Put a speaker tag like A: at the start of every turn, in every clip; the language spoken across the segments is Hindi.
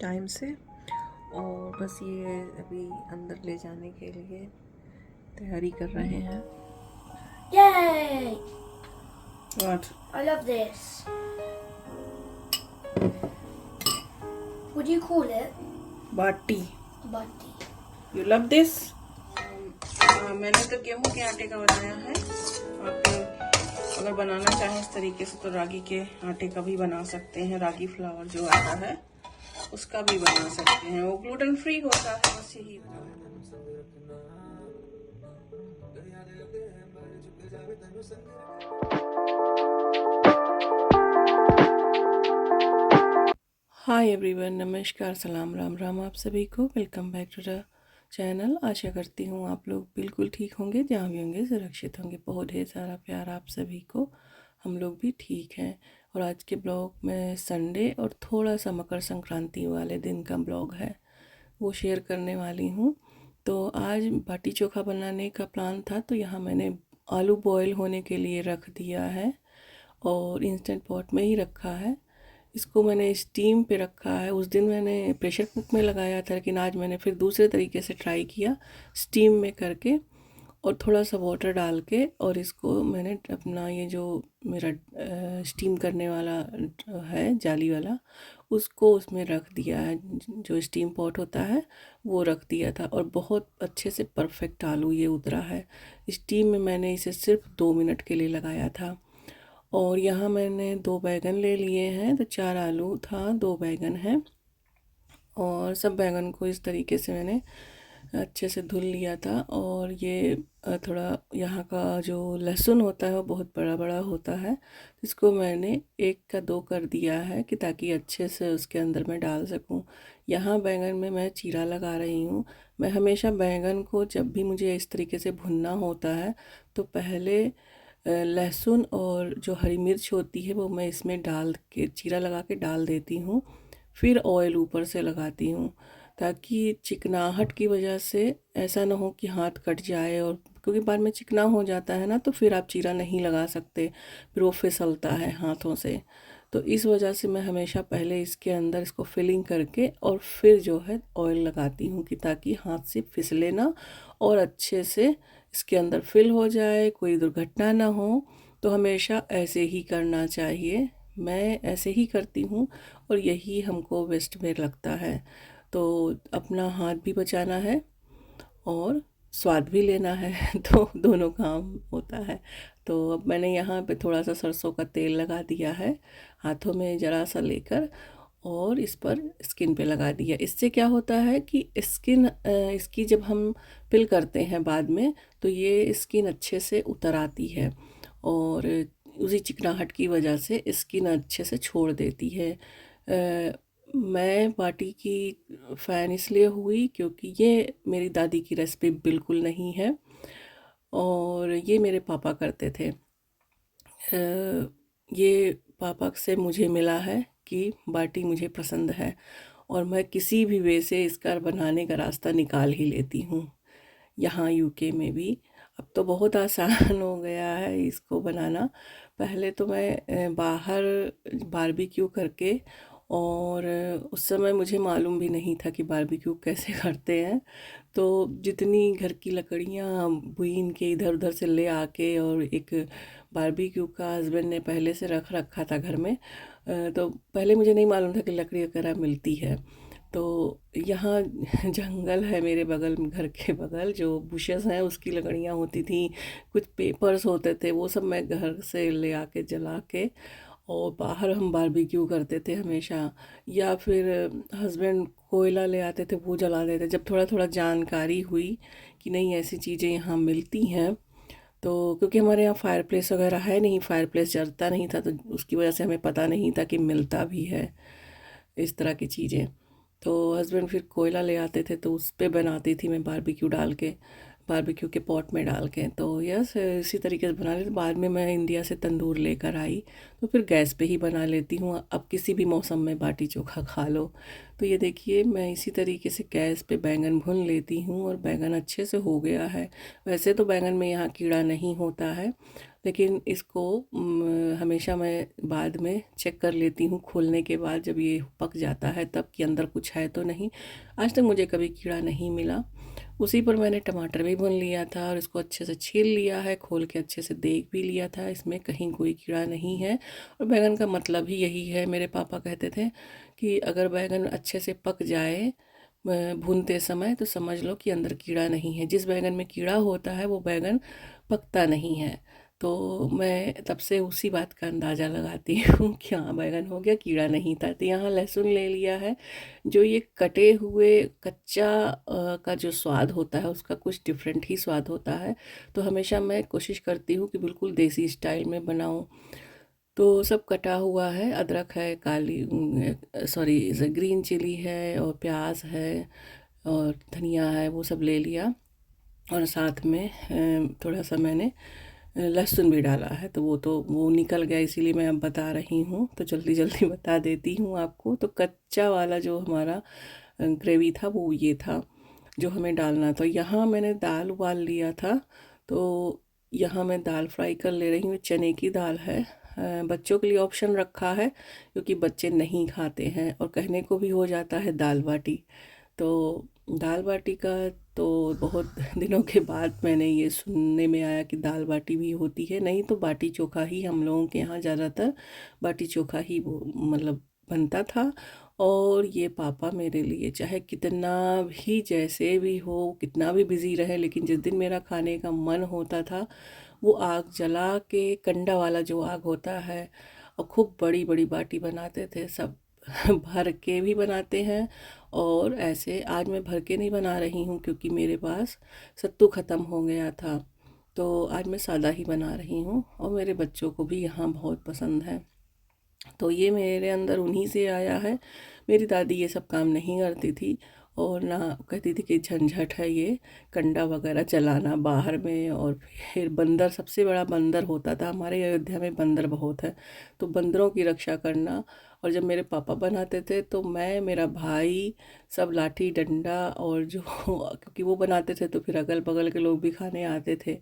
A: टाइम से। और बस ये अभी अंदर ले जाने के लिए तैयारी कर रहे हैं।
B: Yay!
A: What?
B: I love this. What do you call it?
A: Baati.
B: Bati.
A: You love this. मैंने तो गेहूं के आटे का बनाया है। आप अगर बनाना चाहें इस तरीके से तो रागी के आटे का भी बना सकते हैं। रागी फ्लावर जो आता है उसका भी बना सकते हैं, वो ग्लूटेन फ्री होता है। बस यही हाय एवरीवन, नमस्कार, सलाम, राम राम आप सभी को। Welcome back to the channel. आशा करती हूँ आप लोग बिल्कुल ठीक होंगे, जहाँ भी होंगे सुरक्षित होंगे। बहुत ढेर सारा प्यार आप सभी को। हम लोग भी ठीक हैं। और आज के ब्लॉग में संडे और थोड़ा सा मकर संक्रांति वाले दिन का ब्लॉग है, वो शेयर करने वाली हूँ। तो आज बाटी चोखा बनाने का प्लान था, तो यहाँ मैंने आलू बॉयल होने के लिए रख दिया है और इंस्टेंट पॉट में ही रखा है। इसको मैंने स्टीम पे रखा है। उस दिन मैंने प्रेशर कुक में लगाया था, लेकिन आज मैंने फिर दूसरे तरीके से ट्राई किया, स्टीम में करके और थोड़ा सा वाटर डाल के। और इसको मैंने अपना ये जो मेरा स्टीम करने वाला है जाली वाला, उसको उसमें रख दिया है। जो स्टीम पॉट होता है वो रख दिया था और बहुत अच्छे से परफेक्ट आलू ये उतरा है। स्टीम में मैंने इसे सिर्फ 2 मिनट के लिए लगाया था। और यहाँ मैंने 2 बैगन ले लिए हैं, तो 4 आलू था, 2 बैगन हैं। और सब बैगन को इस तरीके से मैंने अच्छे से धुल लिया था। और ये थोड़ा यहाँ का जो लहसुन होता है वो बहुत बड़ा बड़ा होता है, इसको मैंने 1 का 2 कर दिया है कि ताकि अच्छे से उसके अंदर मैं डाल सकूँ। यहाँ बैंगन में मैं चीरा लगा रही हूँ। मैं हमेशा बैंगन को जब भी मुझे इस तरीके से भुनना होता है तो पहले लहसुन और जो हरी मिर्च होती है वो मैं इसमें डाल के चीरा लगा के डाल देती हूँ। फिर ऑयल ऊपर से लगाती हूँ, ताकि चिकनाहट की वजह से ऐसा ना हो कि हाथ कट जाए। और क्योंकि बाद में चिकना हो जाता है ना, तो फिर आप चीरा नहीं लगा सकते, फिर वो फिसलता है हाथों से। तो इस वजह से मैं हमेशा पहले इसके अंदर इसको फिलिंग करके और फिर जो है ऑयल लगाती हूँ, कि ताकि हाथ से फिसले ना और अच्छे से इसके अंदर फिल हो जाए, कोई दुर्घटना ना हो। तो हमेशा ऐसे ही करना चाहिए। मैं ऐसे ही करती हूँ और यही हमको बेस्ट में लगता है। तो अपना हाथ भी बचाना है और स्वाद भी लेना है तो दोनों काम होता है। तो अब मैंने यहाँ पे थोड़ा सा सरसों का तेल लगा दिया है हाथों में ज़रा सा लेकर, और इस पर स्किन पे लगा दिया। इससे क्या होता है कि स्किन इसकी जब हम पिल करते हैं बाद में, तो ये स्किन अच्छे से उतर आती है और उसी चिकनाहट की वजह से स्किन अच्छे से छोड़ देती है। मैं बाटी की फ़ैन इसलिए हुई क्योंकि ये मेरी दादी की रेसिपी बिल्कुल नहीं है और ये मेरे पापा करते थे। ये पापा से मुझे मिला है कि बाटी मुझे पसंद है और मैं किसी भी वे से इसका बनाने का रास्ता निकाल ही लेती हूँ। यहाँ यूके में भी अब तो बहुत आसान हो गया है इसको बनाना। पहले तो मैं बाहर बारबेक्यू करके, और उस समय मुझे मालूम भी नहीं था कि बारबेक्यू कैसे करते हैं। तो जितनी घर की लकड़ियाँ बीन के इधर उधर से ले आके, और एक बारबेक्यू का हस्बैंड ने पहले से रख रखा था घर में। तो पहले मुझे नहीं मालूम था कि लकड़ी वगैरह मिलती है। तो यहाँ जंगल है मेरे बगल में, घर के बगल जो बुशेस हैं उसकी लकड़ियाँ होती थी, कुछ पेपर्स होते थे, वो सब मैं घर से ले आके जला के और बाहर हम बारबेक्यू करते थे हमेशा। या फिर हस्बैंड कोयला ले आते थे, वो जला देते। जब थोड़ा थोड़ा जानकारी हुई कि नहीं ऐसी चीज़ें यहाँ मिलती हैं, तो क्योंकि हमारे यहाँ फायर प्लेस वगैरह है नहीं, फायर प्लेस जलता नहीं था, तो उसकी वजह से हमें पता नहीं था कि मिलता भी है इस तरह की चीज़ें। तो हस्बैंड फिर कोयला ले आते थे, तो उस पे बनाती थी मैं बारबेक्यू डाल के, बारबेक्यू के पॉट में डाल के। तो यस, इसी तरीके से बना लेती। बाद में मैं इंडिया से तंदूर लेकर आई, तो फिर गैस पे ही बना लेती हूँ। अब किसी भी मौसम में बाटी चोखा खा लो। तो ये देखिए, मैं इसी तरीके से गैस पे बैंगन भून लेती हूँ और बैंगन अच्छे से हो गया है। वैसे तो बैंगन में यहाँ कीड़ा नहीं होता है, लेकिन इसको हमेशा मैं बाद में चेक कर लेती हूँ खोलने के बाद, जब ये पक जाता है तब, कि अंदर कुछ है तो नहीं। आज तक मुझे कभी कीड़ा नहीं मिला। उसी पर मैंने टमाटर भी भून लिया था और इसको अच्छे से छील लिया है, खोल के अच्छे से देख भी लिया था, इसमें कहीं कोई कीड़ा नहीं है। और बैंगन का मतलब ही यही है, मेरे पापा कहते थे कि अगर बैंगन अच्छे से पक जाए भूनते समय, तो समझ लो कि अंदर कीड़ा नहीं है। जिस बैंगन में कीड़ा होता है वो बैंगन पकता नहीं है। तो मैं तब से उसी बात का अंदाज़ा लगाती हूँ कि हाँ बैंगन हो गया, कीड़ा नहीं था। तो यहाँ लहसुन ले लिया है। जो ये कटे हुए कच्चा का जो स्वाद होता है उसका कुछ डिफरेंट ही स्वाद होता है। तो हमेशा मैं कोशिश करती हूँ कि बिल्कुल देसी स्टाइल में बनाऊँ। तो सब कटा हुआ है, अदरक है, काली सॉरी ग्रीन चिली है, और प्याज है, और धनिया है, वो सब ले लिया। और साथ में थोड़ा सा मैंने लहसुन भी डाला है। तो वो निकल गया, इसीलिए मैं अब बता रही हूँ, तो जल्दी जल्दी बता देती हूँ आपको। तो कच्चा वाला जो हमारा ग्रेवी था वो ये था जो हमें डालना था। यहाँ मैंने दाल उबाल लिया था। तो यहाँ मैं दाल फ्राई कर ले रही हूँ, चने की दाल है। बच्चों के लिए ऑप्शन रखा है क्योंकि बच्चे नहीं खाते हैं, और कहने को भी हो जाता है दाल बाटी। तो दाल बाटी का तो बहुत दिनों के बाद मैंने ये सुनने में आया कि दाल बाटी भी होती है। नहीं तो बाटी चोखा ही हम लोगों के यहाँ ज़्यादातर बाटी चोखा ही वो मतलब बनता था। और ये पापा मेरे लिए चाहे कितना भी जैसे भी हो, कितना भी बिज़ी रहे, लेकिन जिस दिन मेरा खाने का मन होता था वो आग जला के, कंडा वाला जो आग होता है, और खूब बड़ी बड़ी बाटी बनाते थे सब। भर के भी बनाते हैं, और ऐसे आज मैं भर के नहीं बना रही हूँ क्योंकि मेरे पास सत्तू ख़त्म हो गया था। तो आज मैं सादा ही बना रही हूँ, और मेरे बच्चों को भी यहाँ बहुत पसंद है। तो ये मेरे अंदर उन्हीं से आया है। मेरी दादी ये सब काम नहीं करती थी, और ना कहती थी कि झंझट है ये कंडा वगैरह चलाना बाहर में। और फिर बंदर, सबसे बड़ा बंदर होता था हमारे अयोध्या में, बंदर बहुत है, तो बंदरों की रक्षा करना। और जब मेरे पापा बनाते थे तो मैं, मेरा भाई, सब लाठी डंडा, और जो क्योंकि वो बनाते थे तो फिर अगल बगल के लोग भी खाने आते थे,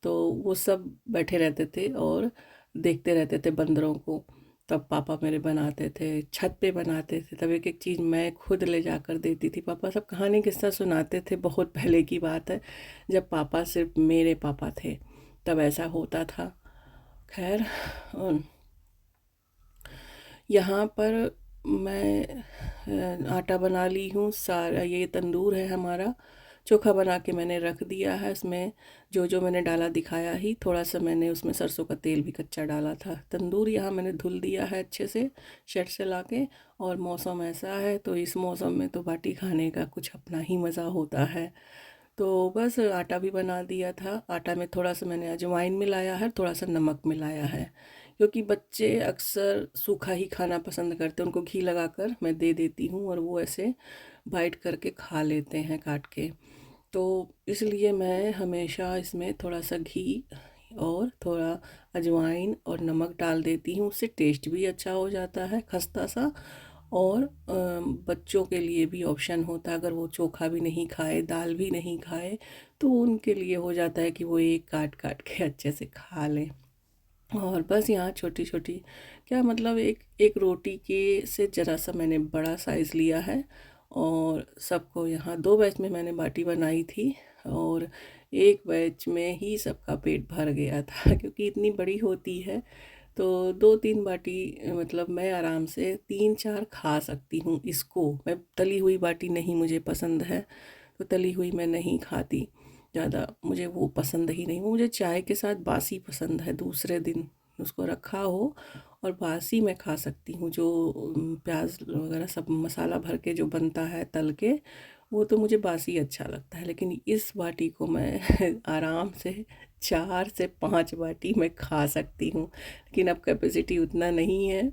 A: तो वो सब बैठे रहते थे और देखते रहते थे बंदरों को। तब पापा मेरे बनाते थे, छत पे बनाते थे, तब एक एक चीज़ मैं खुद ले जा कर देती थी। पापा सब कहानी किस्सा सुनाते थे, बहुत पहले की बात है जब पापा सिर्फ मेरे पापा थे, तब ऐसा होता था। खैर यहाँ पर मैं आटा बना ली हूँ सारा। ये तंदूर है हमारा, चोखा बना के मैंने रख दिया है। इसमें जो जो मैंने डाला दिखाया ही, थोड़ा सा मैंने उसमें सरसों का तेल भी कच्चा डाला था। तंदूर यहाँ मैंने धुल दिया है अच्छे से शेड से लाके। और मौसम ऐसा है तो इस मौसम में तो बाटी खाने का कुछ अपना ही मज़ा होता है। तो बस आटा भी बना दिया था। आटा में थोड़ा सा मैंने अजवाइन मिलाया है, थोड़ा सा नमक मिलाया है, क्योंकि बच्चे अक्सर सूखा ही खाना पसंद करते हैं। उनको घी लगाकर मैं दे देती हूँ और वो ऐसे बाइट करके खा लेते हैं काट के। तो इसलिए मैं हमेशा इसमें थोड़ा सा घी और थोड़ा अजवाइन और नमक डाल देती हूँ, उससे टेस्ट भी अच्छा हो जाता है खस्ता सा। और बच्चों के लिए भी ऑप्शन होता है, अगर वो चोखा भी नहीं खाए, दाल भी नहीं खाए, तो उनके लिए हो जाता है कि वो एक काट काट के अच्छे से खा लें। और बस यहाँ छोटी छोटी, क्या मतलब एक एक रोटी के से ज़रा सा मैंने बड़ा साइज़ लिया है। और सबको यहाँ 2 बैच में मैंने बाटी बनाई थी, और एक बैच में ही सबका पेट भर गया था क्योंकि इतनी बड़ी होती है। तो 2-3 बाटी मतलब मैं आराम से 3-4 खा सकती हूँ इसको। मैं तली हुई बाटी नहीं मुझे पसंद है, तो तली हुई मैं नहीं खाती ज़्यादा, मुझे वो पसंद ही नहीं। वो मुझे चाय के साथ बासी पसंद है, दूसरे दिन उसको रखा हो और बासी मैं खा सकती हूँ। जो प्याज वगैरह सब मसाला भर के जो बनता है तल के, वो तो मुझे बासी अच्छा लगता है। लेकिन इस बाटी को मैं आराम से 4 से 5 बाटी मैं खा सकती हूँ, लेकिन अब कैपेसिटी उतना नहीं है।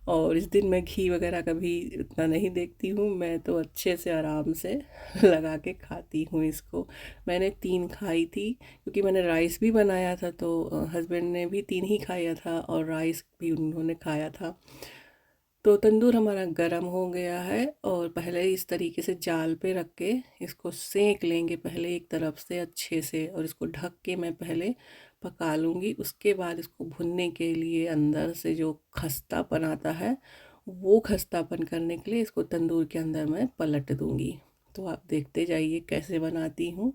A: और इस दिन मैं घी वगैरह कभी उतना नहीं देखती हूँ, मैं तो अच्छे से आराम से लगा के खाती हूँ इसको। मैंने 3 खाई थी क्योंकि मैंने राइस भी बनाया था, तो हस्बैंड ने भी 3 ही खाया था और राइस भी उन्होंने खाया था। तो तंदूर हमारा गरम हो गया है, और पहले इस तरीके से जाल पे रख के इसको सेंक लेंगे पहले एक तरफ से अच्छे से, और इसको ढक के मैं पहले पका लूँगी। उसके बाद इसको भुनने के लिए अंदर से जो खस्तापन आता है, वो खस्तापन करने के लिए इसको तंदूर के अंदर मैं पलट दूँगी। तो आप देखते जाइए कैसे बनाती हूँ।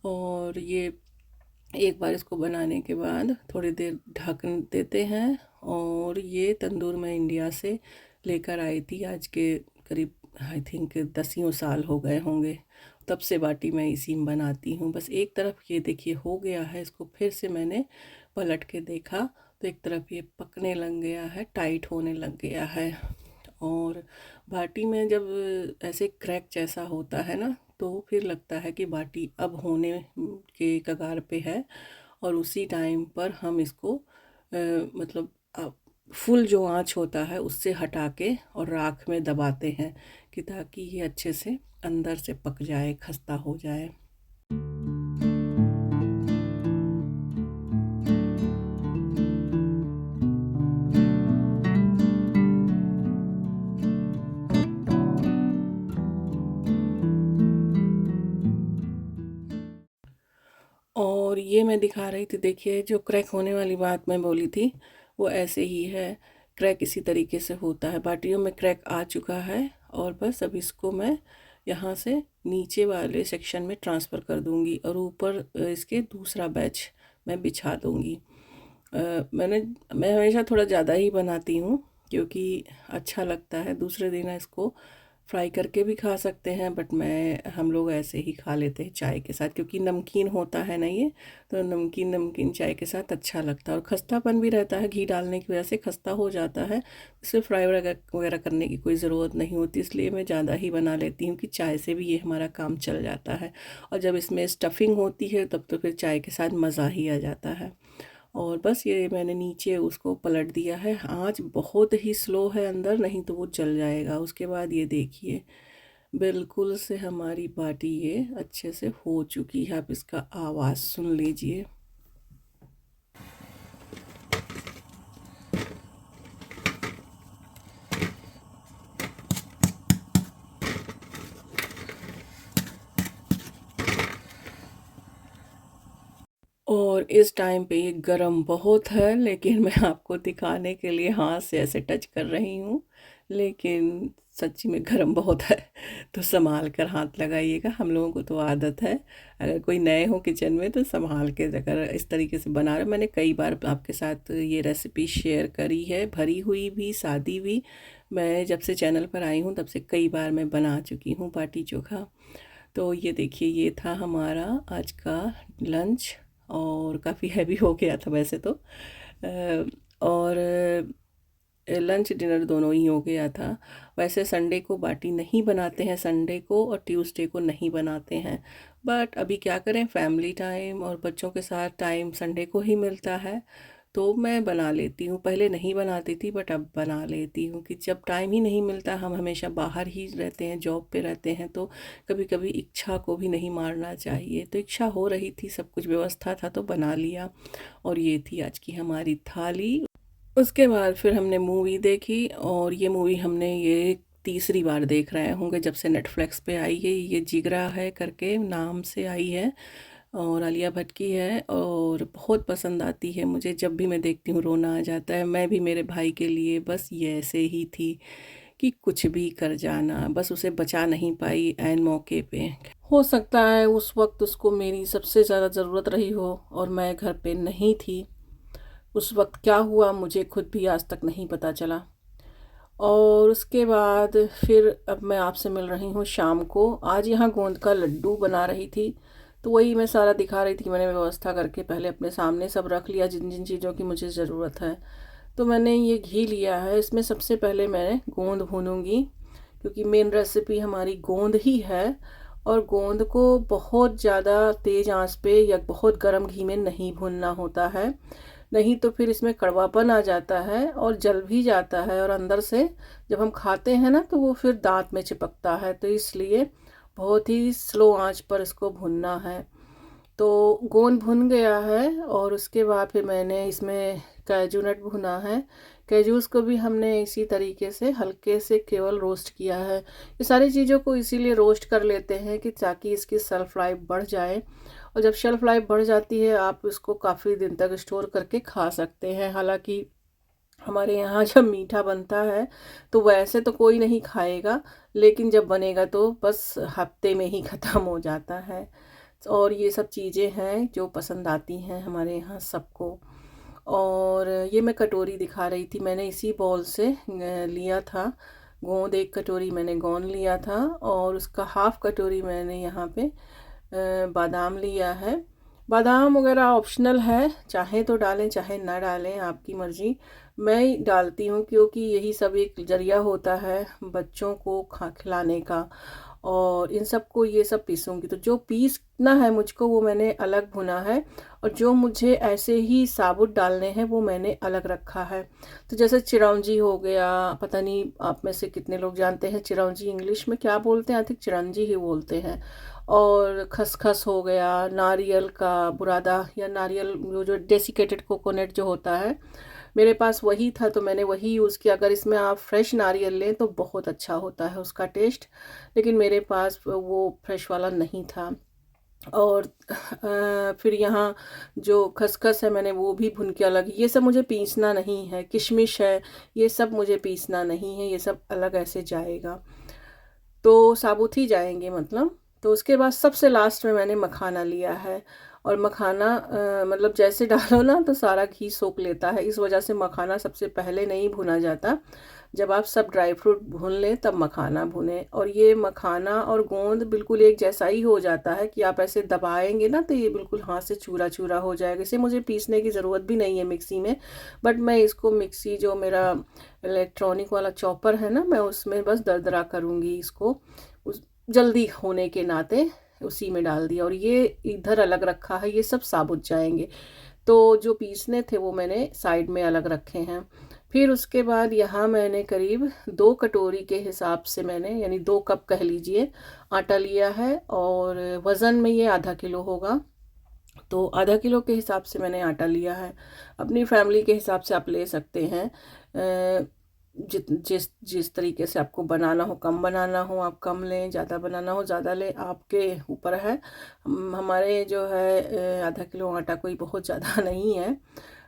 A: और ये एक बार इसको बनाने के बाद थोड़ी देर ढक देते हैं। और ये तंदूर मैं इंडिया से लेकर आई थी, आज के करीब आई थिंक 10 साल हो गए होंगे। तब से बाटी मैं इसी में बनाती हूँ। बस एक तरफ ये देखिए हो गया है, इसको फिर से मैंने पलट के देखा तो एक तरफ ये पकने लग गया है, टाइट होने लग गया है। और बाटी में जब ऐसे क्रैक जैसा होता है ना, तो फिर लगता है कि बाटी अब होने के कगार पे है। और उसी टाइम पर हम इसको मतलब फुल जो आँच होता है उससे हटा के और राख में दबाते हैं कि ताकि ये अच्छे से अंदर से पक जाए, खस्ता हो जाए। और ये मैं दिखा रही थी, देखिए जो क्रैक होने वाली बात मैं बोली थी वो ऐसे ही है। क्रैक इसी तरीके से होता है, बाटियों में क्रैक आ चुका है। और बस अब इसको मैं यहाँ से नीचे वाले सेक्शन में ट्रांसफ़र कर दूँगी और ऊपर इसके दूसरा बैच मैं बिछा दूँगी। मैं हमेशा थोड़ा ज़्यादा ही बनाती हूँ क्योंकि अच्छा लगता है। दूसरे दिन इसको फ्राई करके भी खा सकते हैं, बट हम लोग ऐसे ही खा लेते हैं चाय के साथ, क्योंकि नमकीन होता है ना ये, तो नमकीन नमकीन चाय के साथ अच्छा लगता है। और खस्तापन भी रहता है, घी डालने की वजह से खस्ता हो जाता है। इसे फ्राई वगैरह करने की कोई ज़रूरत नहीं होती, इसलिए मैं ज़्यादा ही बना लेती हूँ कि चाय से भी ये हमारा काम चल जाता है। और जब इसमें स्टफिंग होती है तब तो फिर चाय के साथ मज़ा ही आ जाता है। और बस ये मैंने नीचे उसको पलट दिया है। आँच बहुत ही स्लो है अंदर, नहीं तो वो जल जाएगा। उसके बाद ये देखिए बिल्कुल से हमारी बाटी ये अच्छे से हो चुकी है। आप इसका आवाज़ सुन लीजिए। और इस टाइम पे ये गरम बहुत है, लेकिन मैं आपको दिखाने के लिए हाथ से ऐसे टच कर रही हूँ, लेकिन सच्ची में गरम बहुत है। तो संभाल कर हाथ लगाइएगा, हम लोगों को तो आदत है। अगर कोई नए हो किचन में तो संभाल के, अगर इस तरीके से बना रहे, मैंने कई बार आपके साथ ये रेसिपी शेयर करी है, भरी हुई भी, सादी भी। मैं जब से चैनल पर आई हूँ तब से कई बार मैं बना चुकी हूँ बाटी चोखा। तो ये देखिए ये था हमारा आज का लंच, और काफ़ी हैवी हो गया था वैसे तो। और लंच डिनर दोनों ही हो गया था। वैसे संडे को बाटी नहीं बनाते हैं, संडे को और ट्यूसडे को नहीं बनाते हैं, बट अभी क्या करें, फैमिली टाइम और बच्चों के साथ टाइम संडे को ही मिलता है, तो मैं बना लेती हूँ। पहले नहीं बनाती थी बट अब बना लेती हूँ कि जब टाइम ही नहीं मिलता, हम हमेशा बाहर ही रहते हैं, जॉब पे रहते हैं, तो कभी कभी इच्छा को भी नहीं मारना चाहिए। तो इच्छा हो रही थी, सब कुछ व्यवस्था था तो बना लिया। और ये थी आज की हमारी थाली। उसके बाद फिर हमने मूवी देखी, और ये मूवी हमने ये तीसरी बार देख रहे होंगे जब से नेटफ्लिक्स पे आई है। ये जिगरा है करके नाम से आई है, और आलिया भट्ट की है, और बहुत पसंद आती है मुझे। जब भी मैं देखती हूँ रोना आ जाता है। मैं भी मेरे भाई के लिए बस ये ऐसे ही थी कि कुछ भी कर जाना, बस उसे बचा नहीं पाई ऐन मौके पे। हो सकता है उस वक्त उसको मेरी सबसे ज़्यादा ज़रूरत रही हो और मैं घर पे नहीं थी। उस वक्त क्या हुआ मुझे खुद भी आज तक नहीं पता चला। और उसके बाद फिर अब मैं आपसे मिल रही हूँ शाम को। आज यहाँ गोंद का लड्डू बना रही थी, तो वही मैं सारा दिखा रही थी कि मैंने व्यवस्था करके पहले अपने सामने सब रख लिया, जिन जिन चीज़ों की मुझे ज़रूरत है। तो मैंने ये घी लिया है, इसमें सबसे पहले मैं गोंद भूनूंगी, क्योंकि मेन रेसिपी हमारी गोंद ही है। और गोंद को बहुत ज़्यादा तेज़ आंच पे या बहुत गर्म घी में नहीं भूनना होता है, नहीं तो फिर इसमें कड़वापन आ जाता है और जल भी जाता है, और अंदर से जब हम खाते हैं ना तो वो फिर दांत में चिपकता है। तो इसलिए बहुत ही स्लो आंच पर इसको भुनना है। तो गोंद भुन गया है, और उसके बाद फिर मैंने इसमें काजू नट भुना है, कैजूस को भी हमने इसी तरीके से हल्के से केवल रोस्ट किया है। ये सारी चीज़ों को इसीलिए रोस्ट कर लेते हैं कि ताकि इसकी शेल्फ लाइफ बढ़ जाए, और जब शेल्फ लाइफ बढ़ जाती है आप इसको काफ़ी दिन तक स्टोर करके खा सकते हैं। हालांकि हमारे यहाँ जब मीठा बनता है तो वैसे तो कोई नहीं खाएगा, लेकिन जब बनेगा तो बस हफ्ते में ही ख़त्म हो जाता है। और ये सब चीज़ें हैं जो पसंद आती हैं हमारे यहाँ सबको। और ये मैं कटोरी दिखा रही थी, मैंने इसी बॉल से लिया था गोंद। एक कटोरी मैंने गोंद लिया था और उसका हाफ कटोरी मैंने यहाँ पे बादाम लिया है। बादाम वगैरह ऑप्शनल है, चाहे तो डालें चाहे ना डालें, आपकी मर्ज़ी। मैं डालती हूँ क्योंकि यही सब एक ज़रिया होता है बच्चों को खिलाने का। और इन सबको ये सब पीसूँगी, तो जो पीसना है मुझको वो मैंने अलग भुना है, और जो मुझे ऐसे ही साबुत डालने हैं वो मैंने अलग रखा है। तो जैसे चिरौंजी हो गया, पता नहीं आप में से कितने लोग जानते हैं चिरौंजी इंग्लिश में क्या बोलते हैं, आई थिंक चिरौंजी ही बोलते हैं। और खसखस हो गया, नारियल का बुरादा या नारियल जो डेसिकेटेड कोकोनट जो होता है, मेरे पास वही था तो मैंने वही यूज़ किया। अगर इसमें आप फ्रेश नारियल लें तो बहुत अच्छा होता है उसका टेस्ट, लेकिन मेरे पास वो फ्रेश वाला नहीं था। और फिर यहाँ जो खसखस है मैंने वो भी भून के अलग, ये सब मुझे पीसना नहीं है। किशमिश है, ये सब मुझे पीसना नहीं है, ये सब अलग ऐसे जाएगा, तो साबुत ही जाएंगे मतलब। तो उसके बाद सबसे लास्ट में मैंने मखाना लिया है, और मखाना मतलब जैसे डालो ना तो सारा घी सोख लेता है, इस वजह से मखाना सबसे पहले नहीं भुना जाता। जब आप सब ड्राई फ्रूट भून लें तब मखाना भुने। और ये मखाना और गोंद बिल्कुल एक जैसा ही हो जाता है कि आप ऐसे दबाएंगे ना तो ये बिल्कुल हाथ से चूरा चूरा हो जाएगा। इसे मुझे पीसने की ज़रूरत भी नहीं है मिक्सी में, बट मैं इसको मिक्सी जो मेरा इलेक्ट्रॉनिक वाला चॉपर है ना, मैं उसमें बस दरदरा करूँगी इसको, उस जल्दी होने के नाते उसी में डाल दिया। और ये इधर अलग रखा है, ये सब साबुत जाएंगे। तो जो पीसने थे वो मैंने साइड में अलग रखे हैं। फिर उसके बाद यहाँ मैंने करीब 2 कटोरी के हिसाब से मैंने, यानी 2 कप कह लीजिए, आटा लिया है। और वज़न में ये आधा किलो होगा, तो आधा किलो के हिसाब से मैंने आटा लिया है। अपनी फैमिली के हिसाब से आप ले सकते हैं, जिस जिस तरीके से आपको बनाना हो, कम बनाना हो आप कम लें, ज़्यादा बनाना हो ज़्यादा लें, आपके ऊपर है। हमारे जो है आधा किलो आटा कोई बहुत ज़्यादा नहीं है,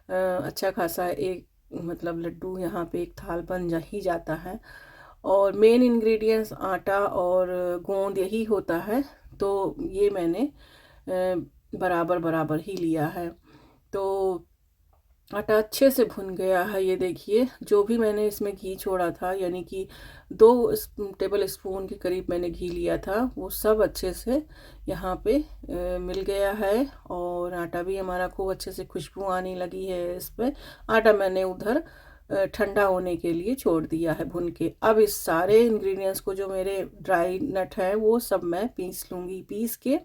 A: अच्छा खासा एक मतलब लड्डू यहाँ पे एक थाल बन जा ही जाता है। और मेन इंग्रेडिएंट्स आटा और गोंद यही होता है, तो ये मैंने बराबर बराबर ही लिया है। तो आटा अच्छे से भुन गया है, ये देखिए। जो भी मैंने इसमें घी छोड़ा था, यानी कि 2 टेबल स्पून के करीब मैंने घी लिया था, वो सब अच्छे से यहाँ पे मिल गया है। और आटा भी हमारा खूब अच्छे से खुशबू आने लगी है इस पर। आटा मैंने उधर ठंडा होने के लिए छोड़ दिया है भुन के। अब इस सारे इंग्रेडिएंट्स को, जो मेरे ड्राई नट हैं, वो सब मैं पीस लूँगी, पीस के।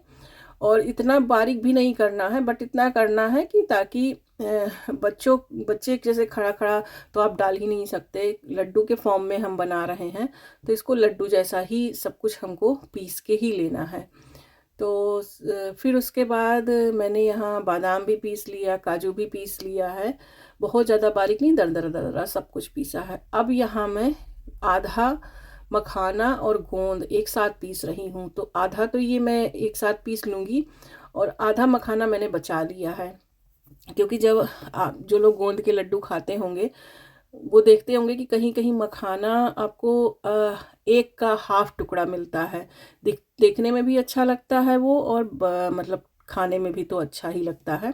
A: और इतना बारीक भी नहीं करना है, बट इतना करना है कि ताकि बच्चे जैसे खड़ा खड़ा तो आप डाल ही नहीं सकते, लड्डू के फॉर्म में हम बना रहे हैं, तो इसको लड्डू जैसा ही सब कुछ हमको पीस के ही लेना है। तो फिर उसके बाद मैंने यहाँ बादाम भी पीस लिया, काजू भी पीस लिया है, बहुत ज़्यादा बारीक नहीं, दरदरा दरदरा सब कुछ पीसा है। अब यहाँ मैं आधा मखाना और गोंद एक साथ पीस रही हूँ, तो आधा तो ये मैं एक साथ पीस लूँगी, और आधा मखाना मैंने बचा लिया है। क्योंकि जब आप जो लोग गोंद के लड्डू खाते होंगे वो देखते होंगे कि कहीं कहीं मखाना आपको एक का हाफ टुकड़ा मिलता है। देखने में भी अच्छा लगता है वो, और मतलब खाने में भी तो अच्छा ही लगता है।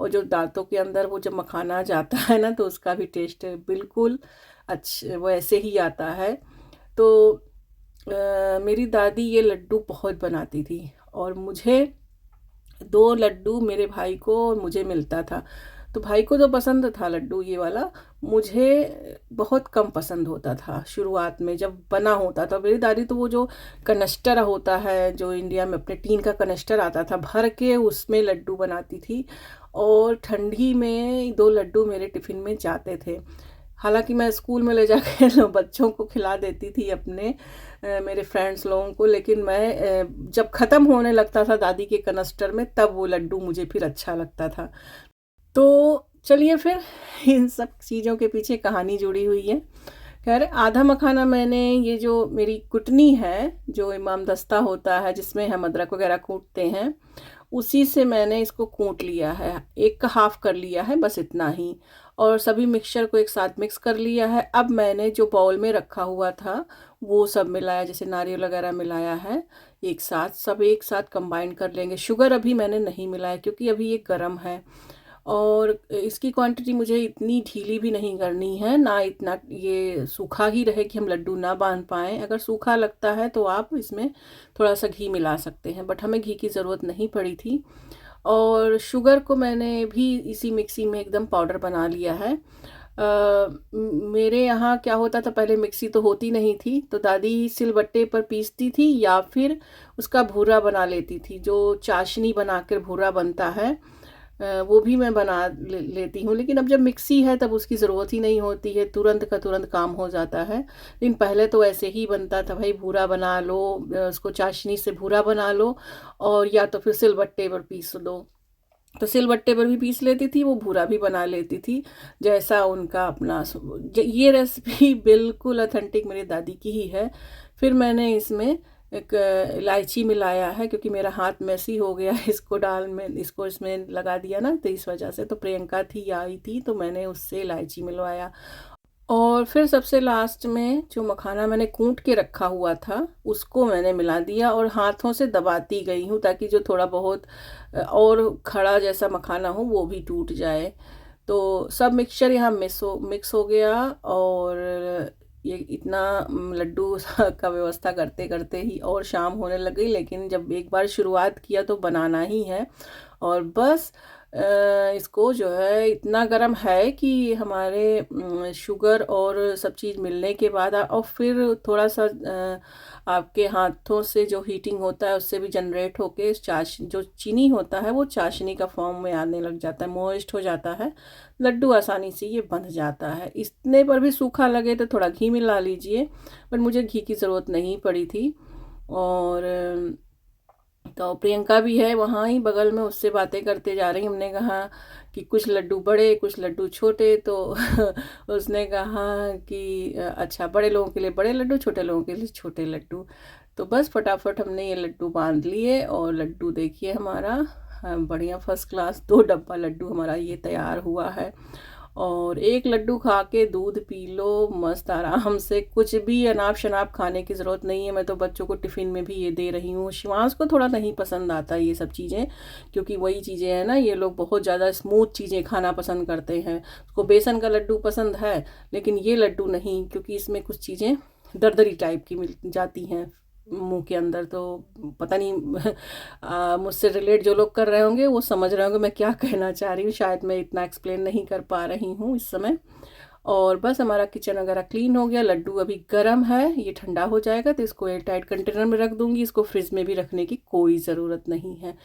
A: और जो दांतों के अंदर वो जब मखाना जाता है ना, तो उसका भी टेस्ट बिल्कुल अच्छा वो ऐसे ही आता है। तो मेरी दादी ये लड्डू बहुत बनाती थी, और मुझे 2 लड्डू मेरे भाई को और मुझे मिलता था। तो भाई को तो पसंद था लड्डू ये वाला, मुझे बहुत कम पसंद होता था शुरुआत में जब बना होता था। मेरी दादी तो वो जो कनस्टर होता है, जो इंडिया में अपने टीन का कनस्टर आता था भर के, उसमें लड्डू बनाती थी। और ठंडी में 2 लड्डू मेरे टिफ़िन में जाते थे। हालांकि मैं स्कूल में ले जाके बच्चों को खिला देती थी, अपने मेरे फ्रेंड्स लोगों को, लेकिन मैं जब ख़त्म होने लगता था दादी के कनस्टर में, तब वो लड्डू मुझे फिर अच्छा लगता था। तो चलिए फिर, इन सब चीज़ों के पीछे कहानी जुड़ी हुई है। खैर, आधा मखाना मैंने, ये जो मेरी कुटनी है, जो इमाम दस्ता होता है जिसमें हम अदरक वगैरह कूटते हैं, उसी से मैंने इसको कूट लिया है। एक का हाफ कर लिया है, बस इतना ही। और सभी मिक्सचर को एक साथ मिक्स कर लिया है। अब मैंने जो बाउल में रखा हुआ था वो सब मिलाया, जैसे नारियल वगैरह मिलाया है एक साथ, सब एक साथ कंबाइन कर लेंगे। शुगर अभी मैंने नहीं मिलाया क्योंकि अभी ये गर्म है, और इसकी क्वांटिटी मुझे इतनी ढीली भी नहीं करनी है, ना इतना ये सूखा ही रहे कि हम लड्डू ना बांध पाएँ। अगर सूखा लगता है तो आप इसमें थोड़ा सा घी मिला सकते हैं, बट हमें घी की ज़रूरत नहीं पड़ी थी। और शुगर को मैंने भी इसी मिक्सी में एकदम पाउडर बना लिया है। मेरे यहाँ क्या होता था, पहले मिक्सी तो होती नहीं थी, तो दादी सिलबट्टे पर पीसती थी या फिर उसका भूरा बना लेती थी, जो चाशनी बनाकर भूरा बनता है। वो भी मैं बना लेती हूँ, लेकिन अब जब मिक्सी है तब उसकी ज़रूरत ही नहीं होती है, तुरंत का तुरंत काम हो जाता है। लेकिन पहले तो ऐसे ही बनता था, भाई भूरा बना लो, उसको चाशनी से भूरा बना लो, और या तो फिर सिलबट्टे पर पीस दो। तो सिलबट्टे पर भी पीस लेती थी, वो भूरा भी बना लेती थी, जैसा उनका अपना ये रेसिपी बिल्कुल ऑथेंटिक मेरी दादी की ही है। फिर मैंने इसमें एक इलायची मिलाया है, क्योंकि मेरा हाथ मैसी हो गया इसको डाल में, इसको इसमें लगा दिया ना, तो इस वजह से। तो प्रियंका थी, आई थी, तो मैंने उससे इलायची मिलवाया। और फिर सबसे लास्ट में जो मखाना मैंने कूट के रखा हुआ था उसको मैंने मिला दिया, और हाथों से दबाती गई हूँ ताकि जो थोड़ा बहुत और खड़ा जैसा मखाना हो वो भी टूट जाए। तो सब मिक्सचर यहाँ मिक्स हो गया, और ये इतना लड्डू का व्यवस्था करते करते ही और शाम होने लग गई। लेकिन जब एक बार शुरुआत किया तो बनाना ही है, और बस इसको जो है, इतना गर्म है कि हमारे शुगर और सब चीज़ मिलने के बाद और फिर थोड़ा सा आपके हाथों से जो हीटिंग होता है उससे भी जनरेट होके जो चीनी होता है वो चाशनी का फॉर्म में आने लग जाता है, मॉइस्ट हो जाता है। लड्डू आसानी से ये बंध जाता है। इतने पर भी सूखा लगे तो थोड़ा घी मिला लीजिए, पर मुझे घी की ज़रूरत नहीं पड़ी थी। और तो प्रियंका भी है वहाँ ही बगल में, उससे बातें करते जा रही। हमने कहा कि कुछ लड्डू बड़े कुछ लड्डू छोटे, तो उसने कहा कि अच्छा, बड़े लोगों के लिए बड़े लड्डू, छोटे लोगों के लिए छोटे लड्डू। तो बस फटाफट हमने ये लड्डू बांध लिए, और लड्डू देखिए हमारा बढ़िया फर्स्ट क्लास 2 डब्बा लड्डू हमारा ये तैयार हुआ है। और एक लड्डू खा के दूध पी लो मस्त आराम से, कुछ भी अनाप शनाप खाने की ज़रूरत नहीं है। मैं तो बच्चों को टिफ़िन में भी ये दे रही हूँ। शिवांश को थोड़ा नहीं पसंद आता ये सब चीज़ें, क्योंकि वही चीज़ें हैं ना, ये लोग बहुत ज़्यादा स्मूथ चीज़ें खाना पसंद करते हैं। उसको बेसन का लड्डू पसंद है, लेकिन ये लड्डू नहीं, क्योंकि इसमें कुछ चीज़ें दरदरी टाइप की मिल जाती हैं मुंह के अंदर। तो पता नहीं मुझसे रिलेट जो लोग कर रहे होंगे वो समझ रहे होंगे मैं क्या कहना चाह रही हूँ। शायद मैं इतना एक्सप्लेन नहीं कर पा रही हूँ इस समय। और बस हमारा किचन वगैरह क्लीन हो गया। लड्डू अभी गर्म है, ये ठंडा हो जाएगा तो इसको एयर टाइट कंटेनर में रख दूंगी। इसको फ्रिज में भी रखने की कोई ज़रूरत नहीं है।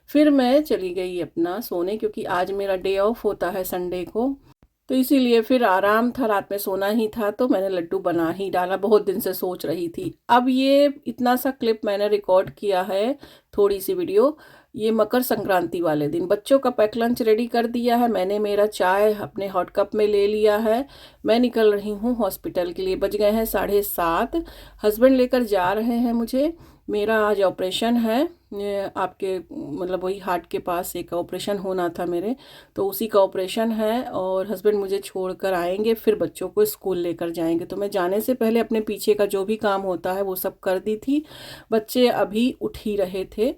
A: फिर मैं चली गई अपना सोने, क्योंकि आज मेरा डे ऑफ होता है संडे को, तो इसीलिए फिर आराम था, रात में सोना ही था, तो मैंने लड्डू बना ही डाला। बहुत दिन से सोच रही थी। अब ये इतना सा क्लिप मैंने रिकॉर्ड किया है, थोड़ी सी वीडियो। ये मकर संक्रांति वाले दिन बच्चों का पैक लंच रेडी कर दिया है मैंने, मेरा चाय अपने हॉट कप में ले लिया है। मैं निकल रही हूँ हॉस्पिटल के लिए, बज गए हैं 7:30। हस्बैंड लेकर जा रहे हैं मुझे। मेरा आज ऑपरेशन है, आपके मतलब वही हार्ट के पास एक ऑपरेशन होना था मेरे, तो उसी का ऑपरेशन है। और हस्बैंड मुझे छोड़कर आएंगे, फिर बच्चों को स्कूल लेकर जाएंगे। तो मैं जाने से पहले अपने पीछे का जो भी काम होता है वो सब कर दी थी। बच्चे अभी उठ ही रहे थे,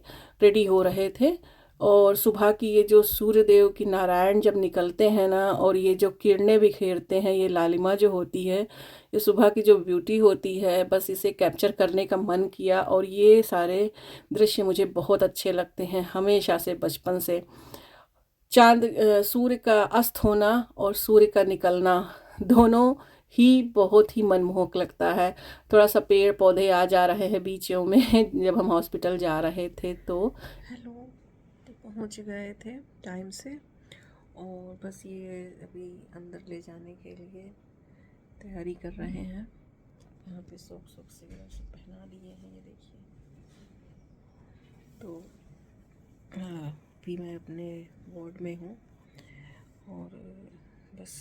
A: रेडी हो रहे थे। और सुबह की ये जो सूर्य देव की नारायण जब निकलते हैं ना, और ये जो किरणें बिखेरते हैं, ये लालिमा जो होती है, ये सुबह की जो ब्यूटी होती है, बस इसे कैप्चर करने का मन किया। और ये सारे दृश्य मुझे बहुत अच्छे लगते हैं हमेशा से, बचपन से। चांद सूर्य का अस्त होना और सूर्य का निकलना दोनों ही बहुत ही मनमोहक लगता है। थोड़ा सा पेड़ पौधे आ जा रहे हैं बीचों में जब हम हॉस्पिटल जा रहे थे तो। हेलो, तो पहुंच गए थे टाइम से, और बस ये अभी अंदर ले जाने के लिए तैयारी कर रहे हैं। यहाँ पे सॉक्स वगैरह सब पहना दिए हैं, ये देखिए। तो अभी मैं अपने वार्ड में हूँ, और बस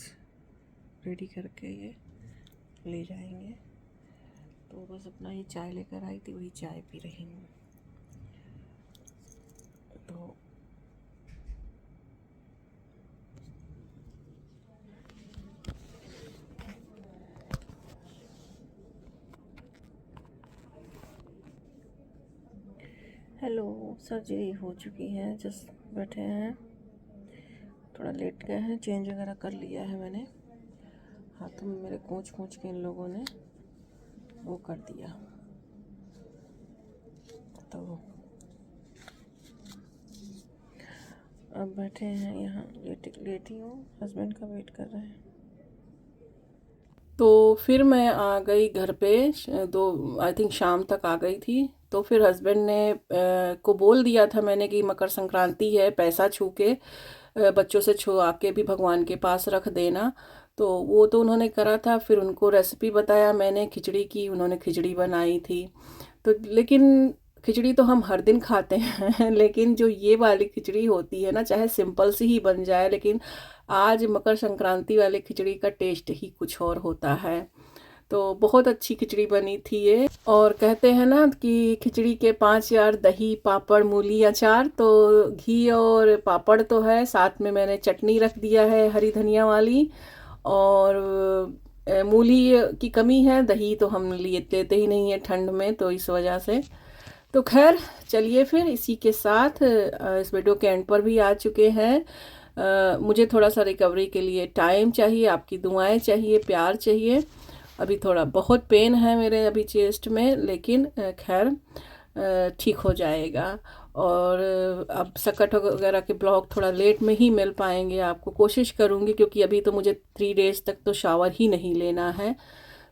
A: रेडी करके ये ले जाएंगे। तो बस अपना ही चाय लेकर आई थी, वही चाय पी रही हूँ। तो हेलो, सर्जरी हो चुकी है, जस्ट बैठे हैं, थोड़ा लेट गए हैं, चेंज वगैरह कर लिया है मैंने। हाथों में मेरे कोंच के इन लोगों ने वो कर दिया। तो अब बैठे हैं यहाँ, लेटी हूँ, हस्बैंड का वेट कर रहे हैं। तो फिर मैं आ गई घर पे, आई थिंक शाम तक आ गई थी। तो फिर हस्बैंड ने को बोल दिया था मैंने कि मकर संक्रांति है, पैसा छू के बच्चों से छुआ के भी भगवान के पास रख देना। तो वो तो उन्होंने करा था। फिर उनको रेसिपी बताया मैंने खिचड़ी की, उन्होंने खिचड़ी बनाई थी। तो लेकिन खिचड़ी तो हम हर दिन खाते हैं लेकिन जो ये वाली खिचड़ी होती है ना, चाहे सिंपल सी ही बन जाए, लेकिन आज मकर संक्रांति वाले खिचड़ी का टेस्ट ही कुछ और होता है। तो बहुत अच्छी खिचड़ी बनी थी ये। और कहते हैं ना कि खिचड़ी के 5 यार, दही, पापड़, मूली, अचार। तो घी और पापड़ तो है, साथ में मैंने चटनी रख दिया है हरी धनिया वाली। और मूली की कमी है, दही तो हम लेते ही नहीं है ठंड में, तो इस वजह से। तो खैर चलिए फिर इसी के साथ इस वीडियो के एंड पर भी आ चुके हैं। मुझे थोड़ा सा रिकवरी के लिए टाइम चाहिए, आपकी दुआएं चाहिए, प्यार चाहिए। अभी थोड़ा बहुत पेन है मेरे अभी चेस्ट में, लेकिन खैर ठीक हो जाएगा। और अब सकट वगैरह के ब्लॉग थोड़ा लेट में ही मिल पाएंगे आपको, कोशिश करूँगी, क्योंकि अभी तो मुझे 3 डेज़ तक तो शावर ही नहीं लेना है।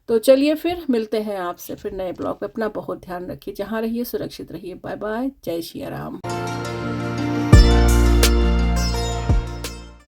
A: तो चलिए फिर मिलते हैं आपसे फिर नए ब्लॉग पे। अपना बहुत ध्यान रखिए, जहाँ रहिए सुरक्षित रहिए। बाय बाय, जय श्री राम।